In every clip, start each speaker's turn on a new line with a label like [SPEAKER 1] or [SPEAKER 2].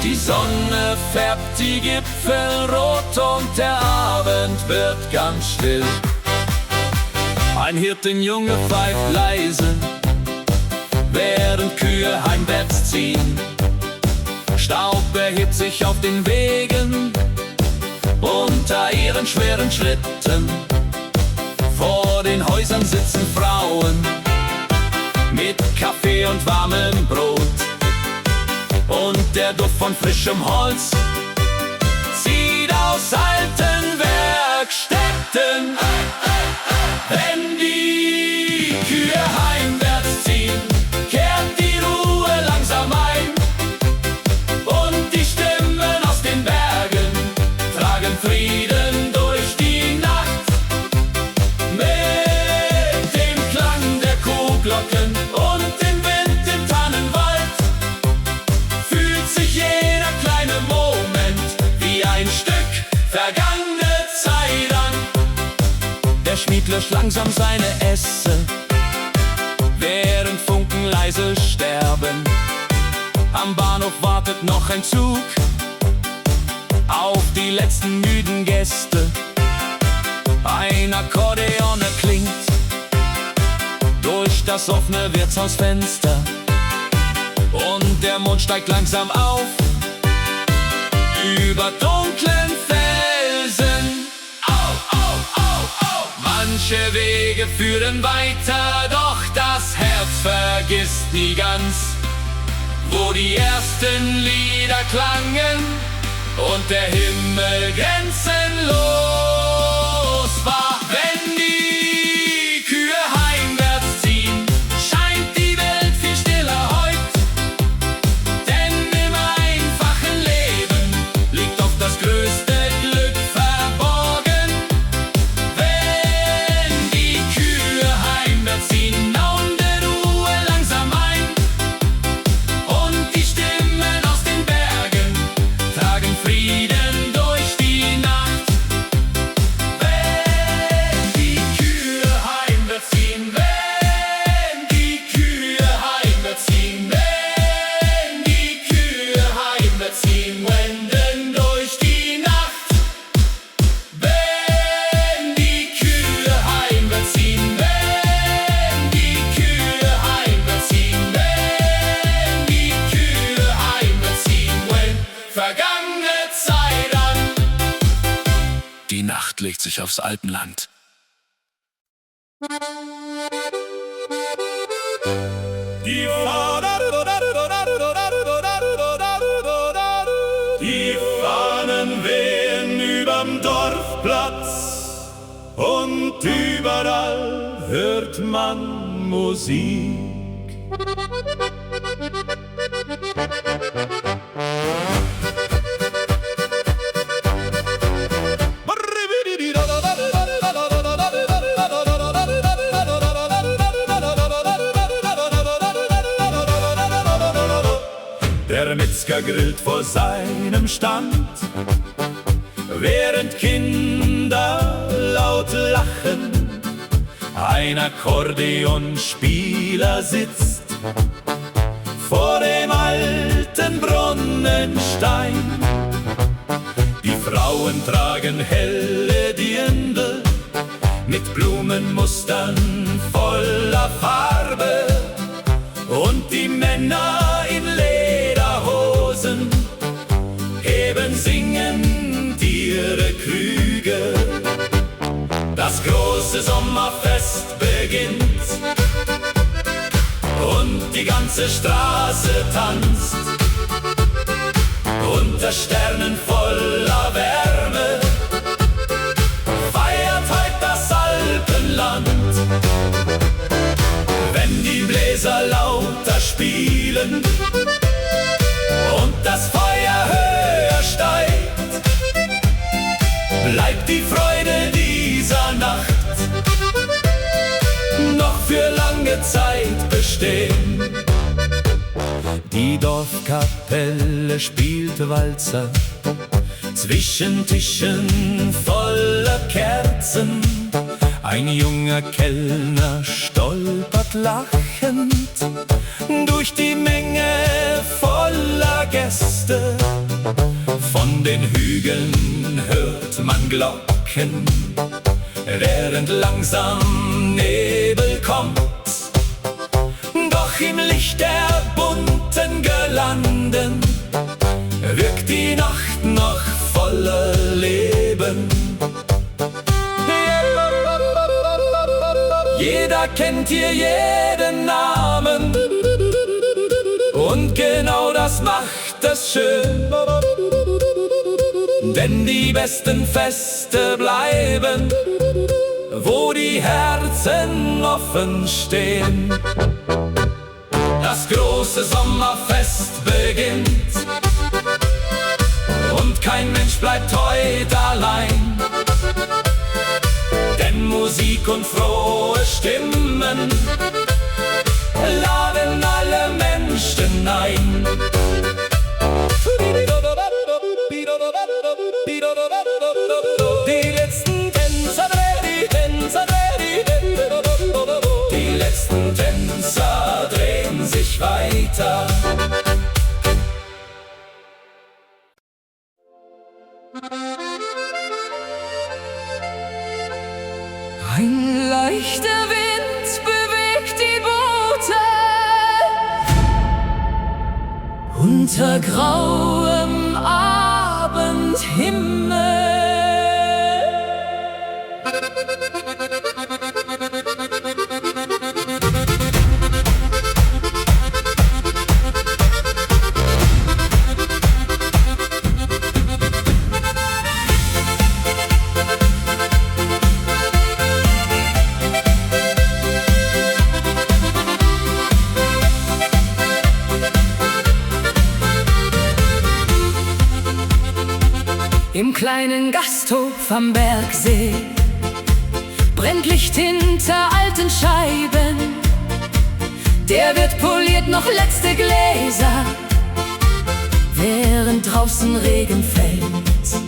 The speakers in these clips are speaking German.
[SPEAKER 1] Die Sonne färbt die Gipfel rot und der Abend wird ganz still. Ein Hirtenjunge pfeift leise, während Kühe heimwärts ziehen. Staub erhebt sich auf den Wegen unter ihren schweren Schritten. Vor den Häusern sitzen Frauen mit Kaffee und warmem Brot. Und der Duft von frischem Holz zieht aus alten Werkstätten. Wenn die Kühe heimwärts ziehen, kehrt die Ruhe langsam ein. Und die Stimmen aus den Bergen tragen Frieden durch die Nacht. Mit dem Klang der Kuhglocken und dem Wind im Tannenwald fühlt sich jeder kleine Moment wie ein Stück vergangene Zeit an. Der Schmied löscht langsam seine Esse, während Funken leise sterben. Am Bahnhof wartet noch ein Zug auf die letzten müden Gäste. Ein Akkordeon erklingt durch das offene Wirtshausfenster. Und der Mond steigt langsam auf über dunklen Felsen. Au, au, au, au. Manche Wege führen weiter, doch das Herz vergisst nie ganz, wo die ersten Lieder klangen und der Himmel grenzenlos war. Wenn die Kühe heimwärts ziehen, scheint die Welt viel stiller heut. Denn im einfachen Leben liegt oft das größte Glück verborgen. Wenn die Kühe heimwärts ziehen, nauen der Ruhe langsam ein. Und die Stimmen aus den Bergen tragen Frieden durch die Nacht. Wenn die Kühe heimwärts ziehen, wenn die Kühe heimwärts ziehen, wenn die Kühe heimwärts ziehen, wenden durch die Nacht. Wenn die Kühe heimwärts ziehen, wenn die Kühe heimwärts ziehen, wenn die Kühe heimwärts ziehen, wenn vergangene Zeit an. Die Nacht legt sich aufs Alpenland.
[SPEAKER 2] Die Fahnen wehen überm Dorfplatz und überall hört man Musik. Der Metzger grillt vor seinem Stand, während Kinder laut lachen. Ein Akkordeonspieler sitzt vor dem alten Brunnenstein. Die Frauen tragen helle Dirndl mit Blumenmustern voller Farbe. Und die Männer in Lederhosen heben singend ihre Krüge. Das große Sommerfest beginnt und die ganze Straße tanzt. Unter Sternen voller Wärme feiert heut das Alpenland. Wenn die Bläser lauter spielen und das Feuer höher steigt, bleibt die Freude dieser Nacht noch für lange Zeit bestehen. Die Dorfkapelle spielt Walzer zwischen Tischen voller Kerzen. Ein junger Kellner stolpert lachend durch die Menge voller Gäste. Von den Hügeln hört man Glocken, während langsam Nebel kommt. Doch im Licht der bunten Girlanden wirkt die Nacht noch voller Leben. Jeder kennt hier jeden Namen, und genau das macht es schön. Denn die besten Feste bleiben, wo die Herzen offen stehen. Das große Sommerfest beginnt, und kein Mensch bleibt heute allein. Denn Musik und frohe Stimmen laden alle Menschen ein. Die letzten Tänzer drehen sich weiter.
[SPEAKER 3] Ein leichter Wind bewegt die Boote unter grauem Abendhimmel. Im kleinen Gasthof am Bergsee brennt Licht hinter alten Scheiben. Der Wirt poliert noch letzte Gläser, während draußen Regen fällt.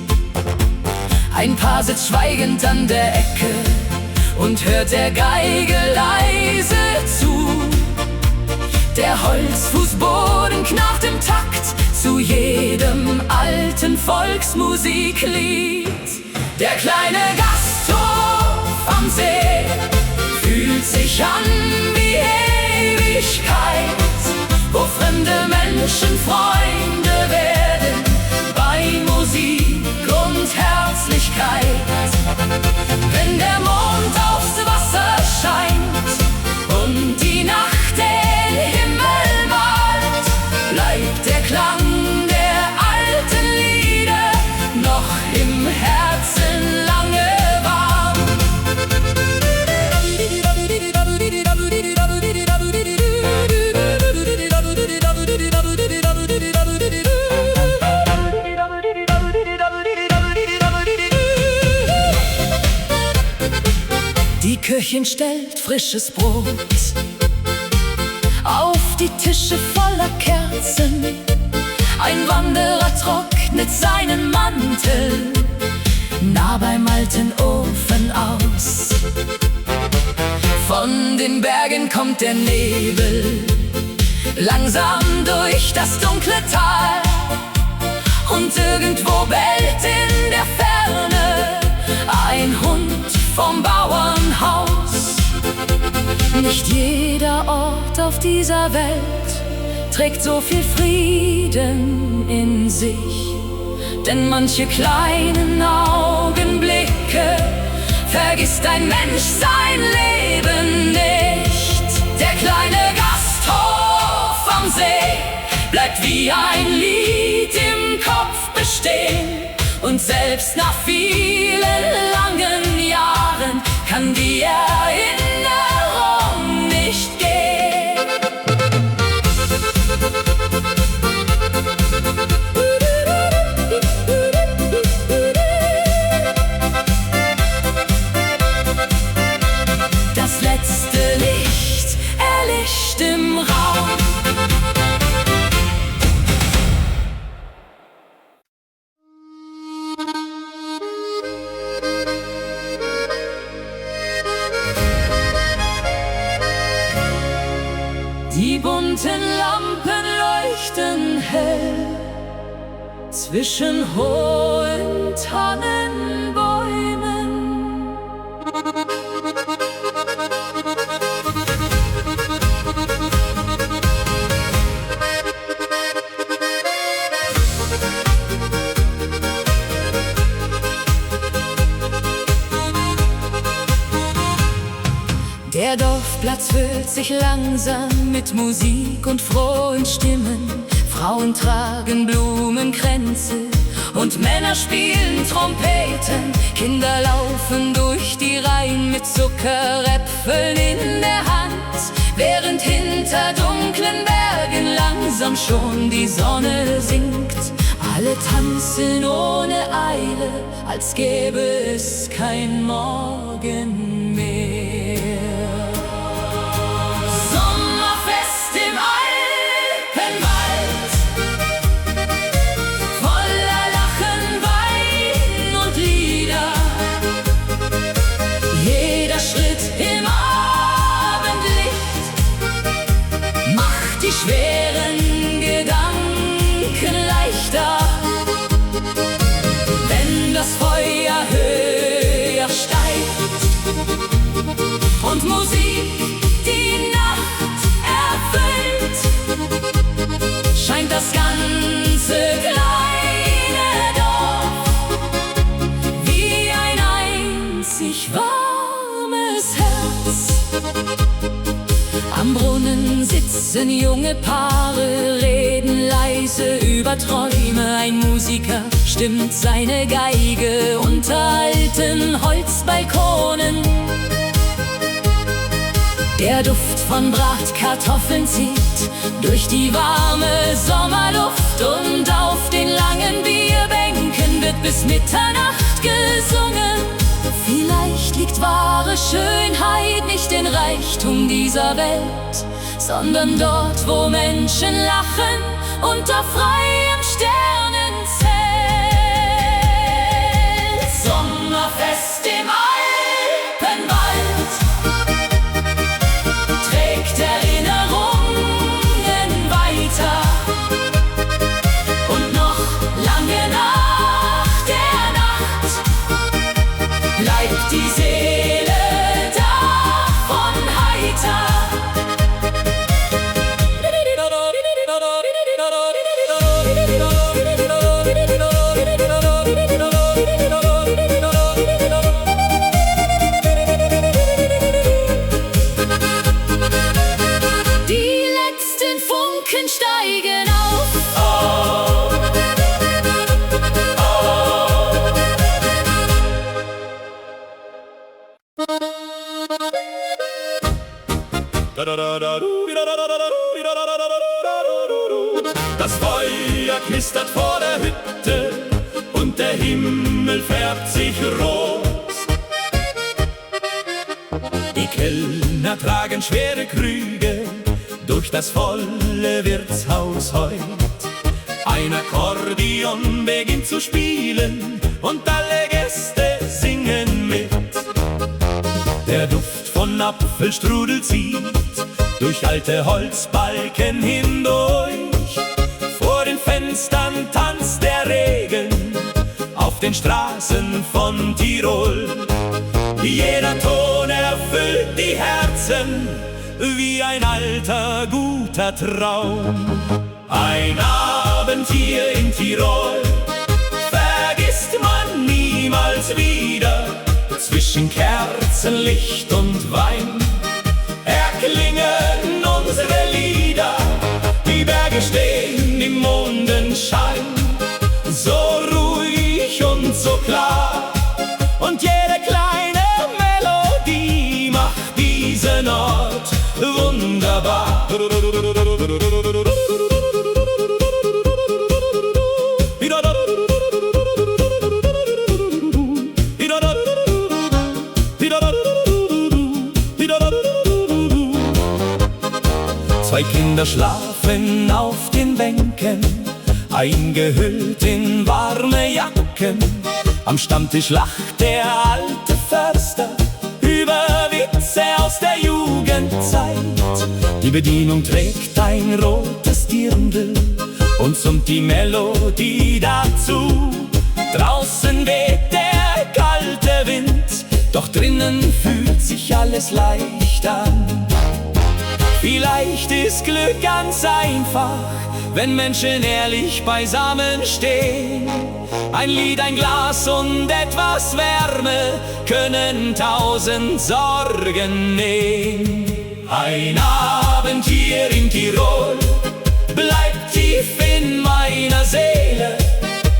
[SPEAKER 3] Ein Paar sitzt schweigend an der Ecke und hört der Geige leise zu. Der Holzfußboden knarrt im Takt zu jedem alten Volksmusiklied. Der kleine Gasthof am See fühlt sich an wie Ewigkeit, wo fremde Menschen Freunde werden bei Musik und Herzlichkeit. Wenn der Mond aufs Wasser scheint und die Nacht den Himmel malt, bleibt der Klang der alten Lieder noch im Herzen lange warm. Die Köchin stellt frisches Brot auf die Tische voller Kerzen. Ein Wanderer trocknet seinen Mantel nah beim alten Ofen aus. Von den Bergen kommt der Nebel langsam durch das dunkle Tal, und irgendwo bellt in der Ferne ein Hund vom Bauernhaus. Nicht jeder Ort auf dieser Welt trägt so viel Frieden in sich, denn manche kleinen Augenblicke vergisst ein Mensch sein Leben nicht. Der kleine Gasthof am See bleibt wie ein Lied im Kopf bestehen, und selbst nach vielen langen Jahren kann die Erinnerung nicht gehen. Das letzte Licht erlischt im Raum. zwischen hohen Tannenbäumen. Der Dorfplatz füllt sich langsam mit Musik und frohen Stimmen. Frauen tragen Blumenkränze und Männer spielen Trompeten. Kinder laufen durch die Reihen mit Zuckeräpfeln in der Hand, während hinter dunklen Bergen langsam schon die Sonne sinkt. Alle tanzen ohne Eile, als gäbe es kein Morgen mehr. Sommerfest im Alpenwald, voller Lachen, Wein und Lieder. Jeder Schritt im Abendlicht macht die schweren Gedanken leichter. Wenn das Feuer höher steigt und Musik die Nacht erfüllt, scheint das ganze kleine Dorf wie ein einzig warmes Herz. Am Brunnen sitzen junge Paare, reden leise über Träume. Ein Musiker stimmt seine Geige unter alten Holzbalkonen. Der Duft von Bratkartoffeln zieht durch die warme Sommerluft, und auf den langen Bierbänken wird bis Mitternacht gesungen. Vielleicht liegt wahre Schönheit nicht in Reichtum dieser Welt, sondern dort, wo Menschen lachen unter freiem Sternenzelt. Sommerfest im Alpenwald trägt Erinnerungen weiter, und noch lange nach der Nacht bleibt die Seele davon heiter. Die letzten Funken steigen auf.
[SPEAKER 2] Das Feuer knistert vor der Hütte und der Himmel färbt sich rot. Die Kellner tragen schwere Krüge durch das volle Wirtshaus heut. Ein Akkordeon beginnt zu spielen und alle Gäste singen mit. Der Duft von Apfelstrudel zieht durch alte Holzbalken hindurch. Vor den Fenstern tanzt der Regen auf den Straßen von Tirol. Jeder Ton erfüllt die Herzen wie ein alter, guter Traum. Ein Abend hier in Tirol vergisst man niemals wieder. Zwischen Kerzenlicht und Wein erklingen unsere Lieder. Die Berge stehen im Mondenschein, so ruhig und so klar. Und jede kleine Melodie macht diesen Ort wunderbar. Zwei Kinder schlafen auf den Bänken, eingehüllt in warme Jacken. Am Stammtisch lacht der alte Förster über Witze aus der Jugendzeit. Die Bedienung trägt ein rotes Dirndl und summt die Melodie dazu.
[SPEAKER 1] doch drinnen fühlt sich alles leicht an. Vielleicht ist Glück ganz einfach, wenn Menschen ehrlich beisammen stehen. Ein Lied, ein Glas und etwas Wärme können 1000 Sorgen nehmen. Ein Abend hier in Tirol bleibt tief in meiner Seele.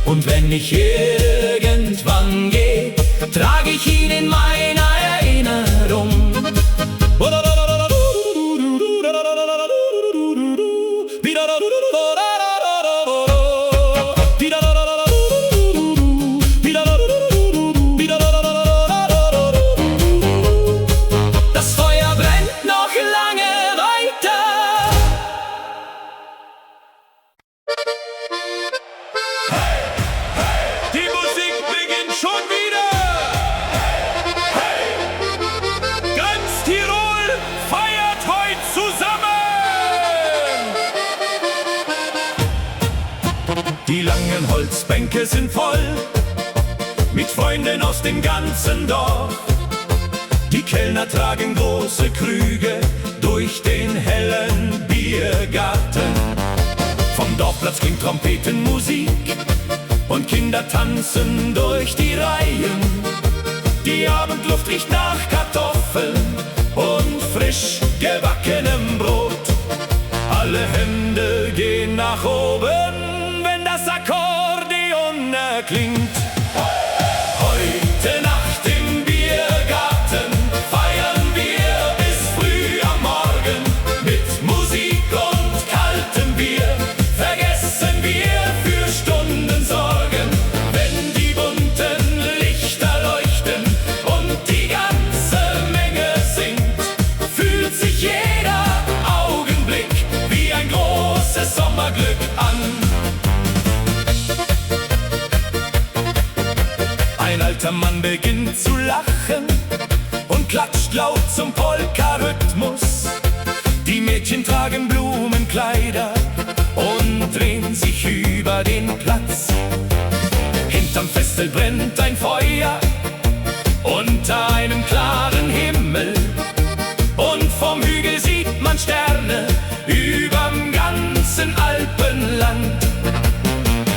[SPEAKER 1] Und wenn ich irgendwann gehe, trage ich ihn in meiner Erinnerung. Das Feuer brennt noch lange weiter.
[SPEAKER 2] Die Musik beginnt schon wieder. Ganz Tirol feiert heute zusammen. Die langen Holzbänke sind voll mit Freunden aus dem ganzen Dorf. Die Kellner tragen große Krüge durch den hellen Biergarten. Vom Dorfplatz klingt Trompetenmusik und Kinder tanzen durch die Reihen. Die Abendluft riecht nach Kartoffeln und frisch gebackenem Brot. Alle Hände gehen nach oben, wenn das Akkordeon erklingt. Heute Nacht im Biergarten feiern wir bis früh am Morgen. Mit Musik und kaltem Bier vergessen wir für Stunden Sorgen. Wenn die bunten Lichter leuchten und die ganze Menge singt, fühlt sich jeder Augenblick wie ein großes Sommerglück an. Ein alter Mann beginnt zu lachen und klatscht laut zum Polka-Rhythmus. Die Mädchen tragen Blumenkleider und drehen sich über den Platz. Hinterm Festel brennt ein Feuer unter einem klaren Himmel. Und vom Hügel sieht man Sterne überm ganzen Alpenland.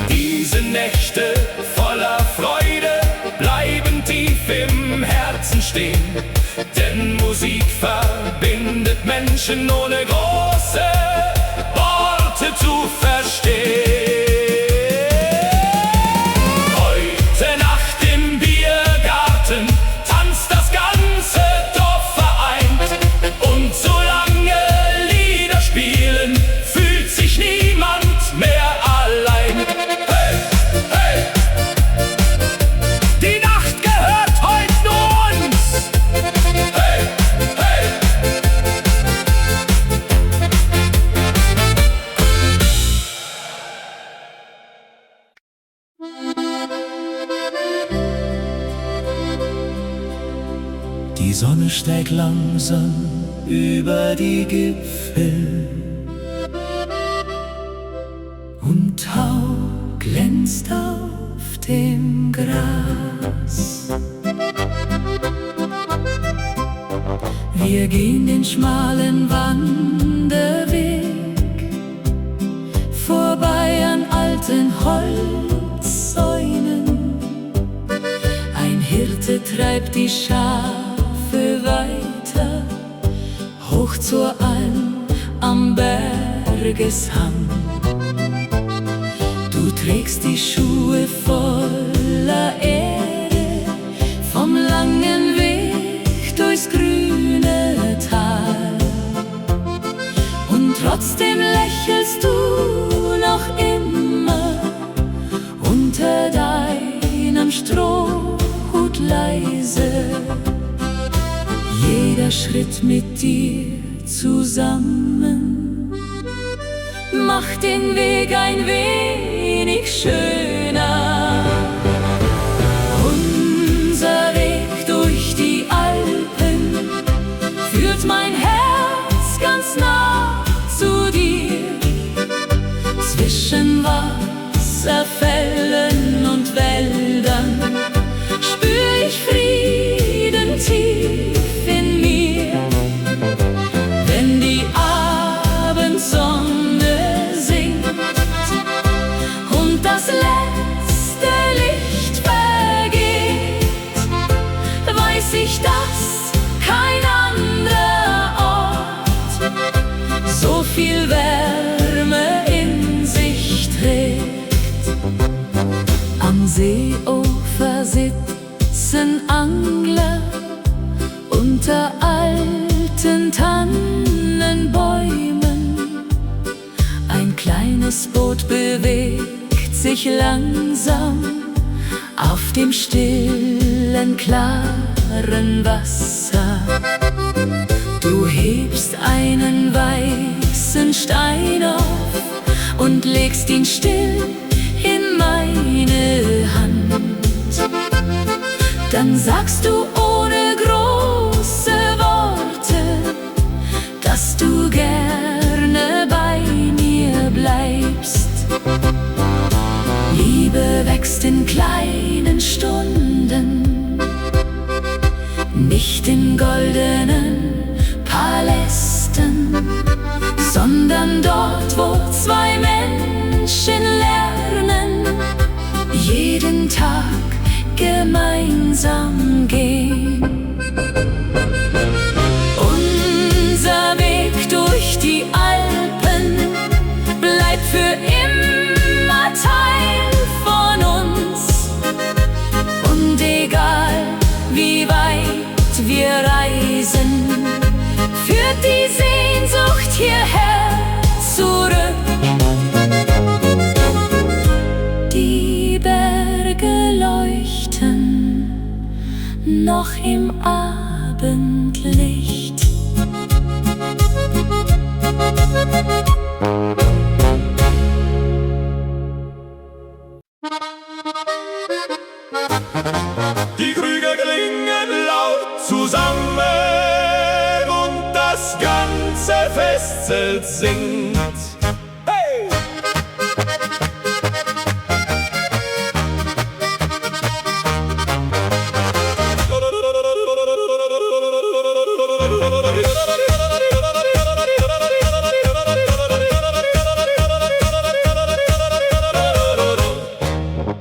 [SPEAKER 2] Diese Nächte voller Freude bleiben tief im Herzen stehen, denn Musik verbindet Menschen ohne große Worte zu verstehen. Heute Nacht im Biergarten tanzt das ganze Dorf vereint, und solange Lieder spielen, fühlt sich niemand mehr allein. Hey, hey! Die Nacht gehört heute nur uns. Hey, hey! Die Sonne steigt langsam über die Gipfel und Tau glänzt auf dem Gras. Wir gehen den schmalen Wanderweg vorbei an alten Holzsäulen. Ein Hirte treibt die Schafe weiter hoch zur Alm am Bergeshang. Du trägst die Schuhe voller Erde vom langen Weg durchs grüne Tal. Und trotzdem lächelst du noch immer unter deinem Strohhut leise. Jeder Schritt mit dir zusammen macht den Weg ein wenig schöner. Unser Weg durch die Alpen führt mein Herz ganz nah zu dir. Zwischen Wasserfällen und Wäldern spür ich Frieden
[SPEAKER 3] saßen Angler unter alten Tannenbäumen. Ein kleines Boot bewegt sich langsam auf dem stillen, klaren Wasser. Du hebst einen weißen Stein auf und legst ihn still in meine Hand. Dann sagst du ohne große Worte, dass du gerne bei mir bleibst. Liebe wächst in kleinen Stunden, nicht in goldenen Palästen, sondern dort, wo zwei Menschen lernen, jeden Tag gemeinsam gehen. Unser Weg durch die Alpen bleibt für immer Teil von uns. Und egal wie weit wir reisen, führt die Sehnsucht hierher zurück. Die Berge leuchten noch im Abendlicht.
[SPEAKER 2] Die Krüge klingen laut zusammen und das ganze Festzelt singt. Hey!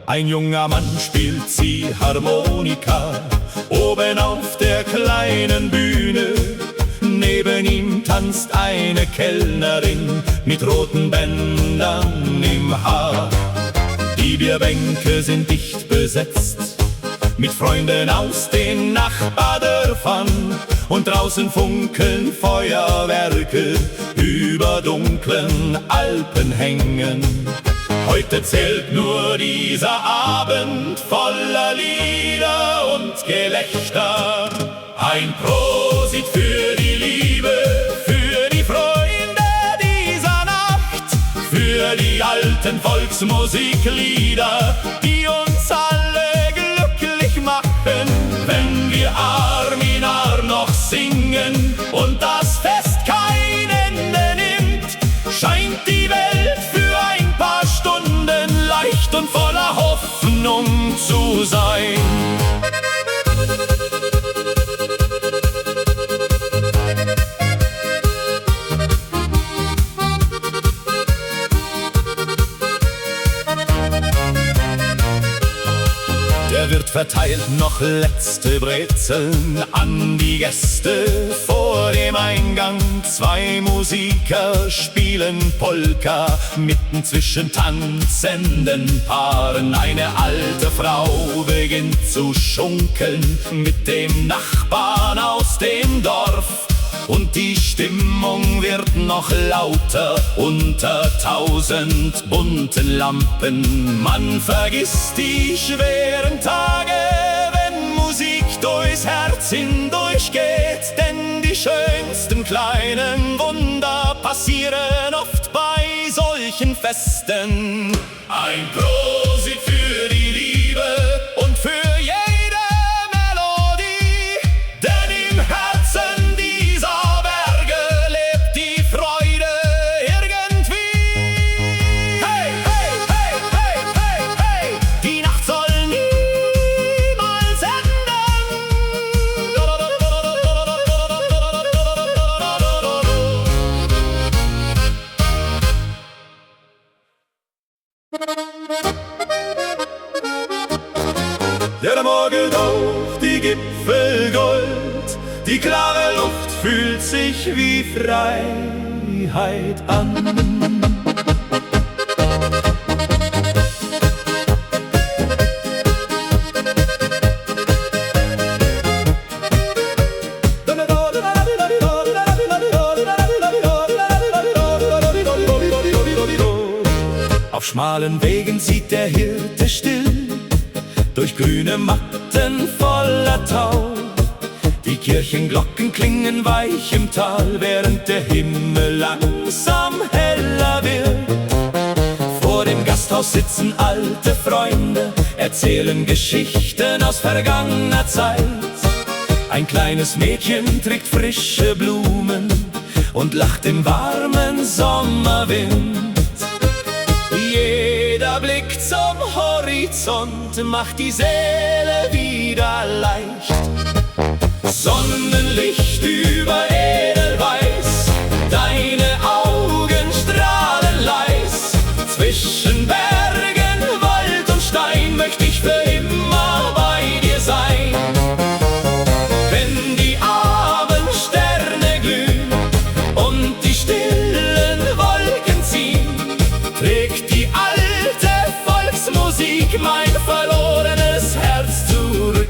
[SPEAKER 2] Ein junger Mann spielt Ziehharmonika oben auf der kleinen Bühne. Neben ihm tanzt eine Kellnerin mit roten Bändern im Haar. Die Bierbänke sind dicht besetzt mit Freunden aus den Nachbardörfern und draußen funkeln Feuerwerke über dunklen Alpenhängen. Heute zählt nur dieser Abend voller Lieder und Gelächter. Ein Prosit für die Liebe, für die Freunde dieser Nacht, für die alten Volksmusiklieder, die uns alle glücklich machen. Wenn wir Arm in Arm noch singen und das Fest kein Ende nimmt, scheint die Welt für ein paar Stunden leicht und voller Hoffnung zu sein. Der Wirt verteilt noch letzte Brezeln an die Gäste vor dem Eingang. Zwei Musiker spielen Polka mitten zwischen tanzenden Paaren. Eine alte Frau beginnt zu schunkeln mit dem Nachbarn aus dem Dorf. Und die Stimmung wird noch lauter unter 1000 bunten Lampen. Man vergisst die schweren Tage, wenn Musik durchs Herz hindurchgeht. Denn die schönsten kleinen Wunder passieren oft bei solchen Festen. Ein Prosit für die Liebe und für jede Melodie, denn im Herzen dieser Berge lebt die Freude irgendwie. Hey, hey, hey, hey, hey, hey, die Nacht soll niemals enden. Der Morgen auf die Gipfel Gold, die klare Luft fühlt sich wie Freiheit an. Auf schmalen Wegen zieht der Hirte still, durch grüne Matten voller Tau. Die Kirchenglocken klingen weich im Tal, während der Himmel langsam heller wird. Vor dem Gasthaus sitzen alte Freunde, erzählen Geschichten aus vergangener Zeit. Ein kleines Mädchen trägt frische Blumen und lacht im warmen Sommerwind. Jeder Blick zum Horizont macht die Seele wieder leicht. Sonnenlicht über Edelweiß, deine Augen strahlen leis. Zwischen Bergen, Wald und Stein möchte ich für immer bei dir sein. Wenn die Abendsterne glühen und die stillen Wolken ziehen, trägt die alte Volksmusik mein verlorenes Herz zurück.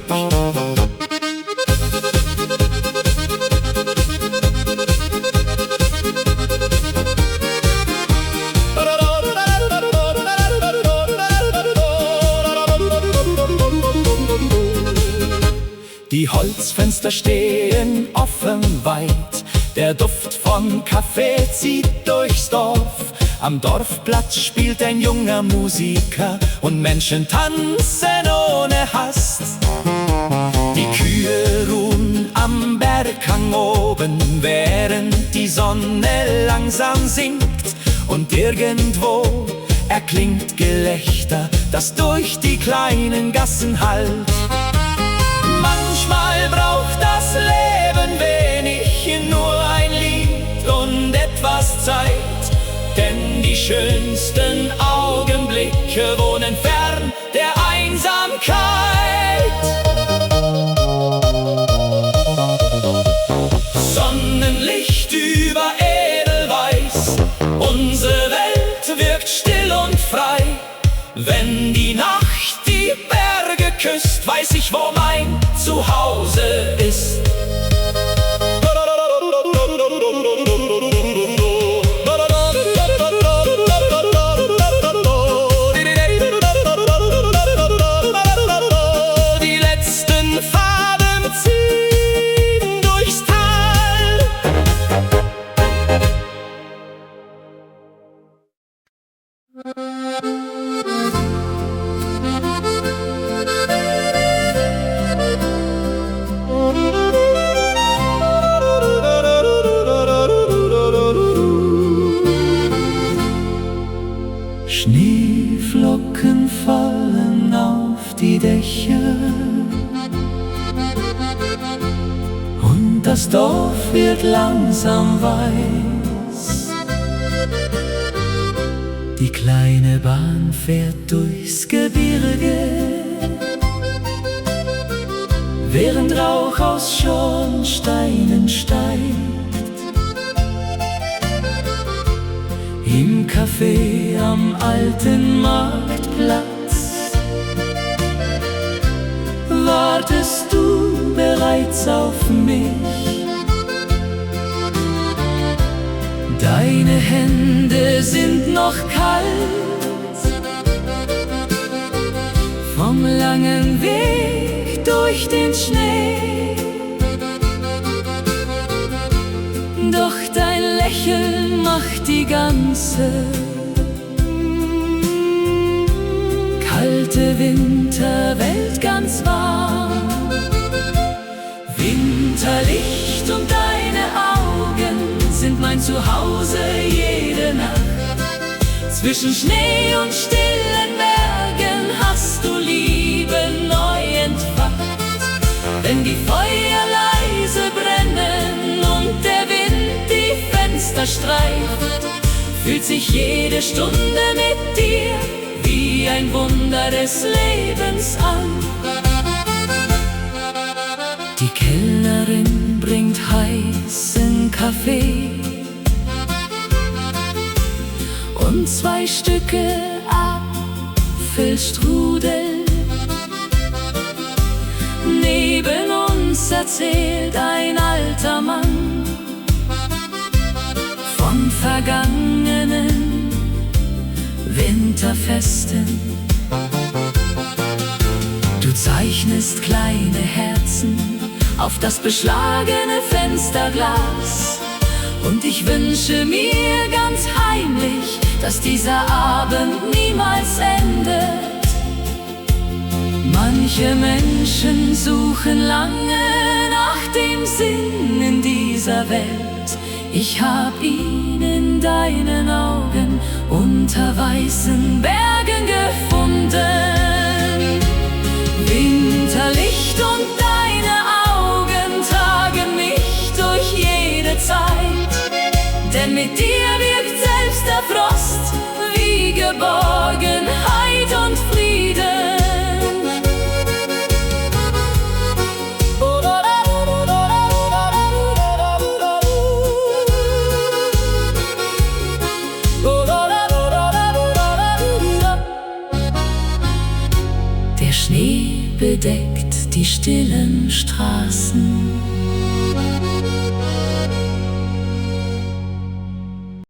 [SPEAKER 2] Die Holzfenster stehen offen weit, der Duft von Kaffee zieht durchs Dorf. Am Dorfplatz spielt ein junger Musiker und Menschen tanzen ohne Hast. Die Kühe ruhen am Berghang oben, während die Sonne langsam sinkt. Und irgendwo erklingt Gelächter, das durch die kleinen Gassen hallt. Manchmal braucht das Leben wenig, nur ein Lied und etwas Zeit. Denn die schönsten Augenblicke wohnen fern der Einsamkeit. Sonnenlicht über Edelweiß, unsere Welt wirkt still und frei. Wenn die Nacht die Berge küsst, weiß ich, wo mein Zuhause ist. Die letzten Faden ziehen durchs Tal. Schneeflocken fallen auf die Dächer und das Dorf wird langsam weiß. Die kleine Bahn fährt durchs Gebirge, während Rauch aus Schornsteinen steigt. Im Café am alten Marktplatz wartest du bereits auf mich. Deine Hände sind noch kalt vom langen Weg durch den Schnee. Doch dein Lächeln macht die ganze kalte Winterwelt ganz warm. Winterlicht und deine Augen sind mein Zuhause jede Nacht. Zwischen Schnee und stillen Bergen hast du Liebe neu entfacht. Wenn die Feuer leise brennen und der Wind die Fenster streift, fühlt sich jede Stunde mit dir wie ein Wunder des Lebens an. Die Kellnerin bringt heißen Kaffee und 2 Stücke Apfelstrudel. Neben uns erzählt ein alter Mann von vergangenen Winter.
[SPEAKER 3] Winterfesten. Du zeichnest kleine Herzen auf das beschlagene Fensterglas. Und ich wünsche mir ganz heimlich, dass dieser Abend niemals endet. Manche Menschen suchen lange nach dem Sinn in dieser Welt. Ich hab ihn in deinen Augen unter weißen Bergen gefunden. Winterlicht und deine Augen tragen mich durch jede Zeit. Denn mit dir wirkt selbst der Frost wie Geborgenheit und Frieden. Der Schnee bedeckt die stillen Straßen.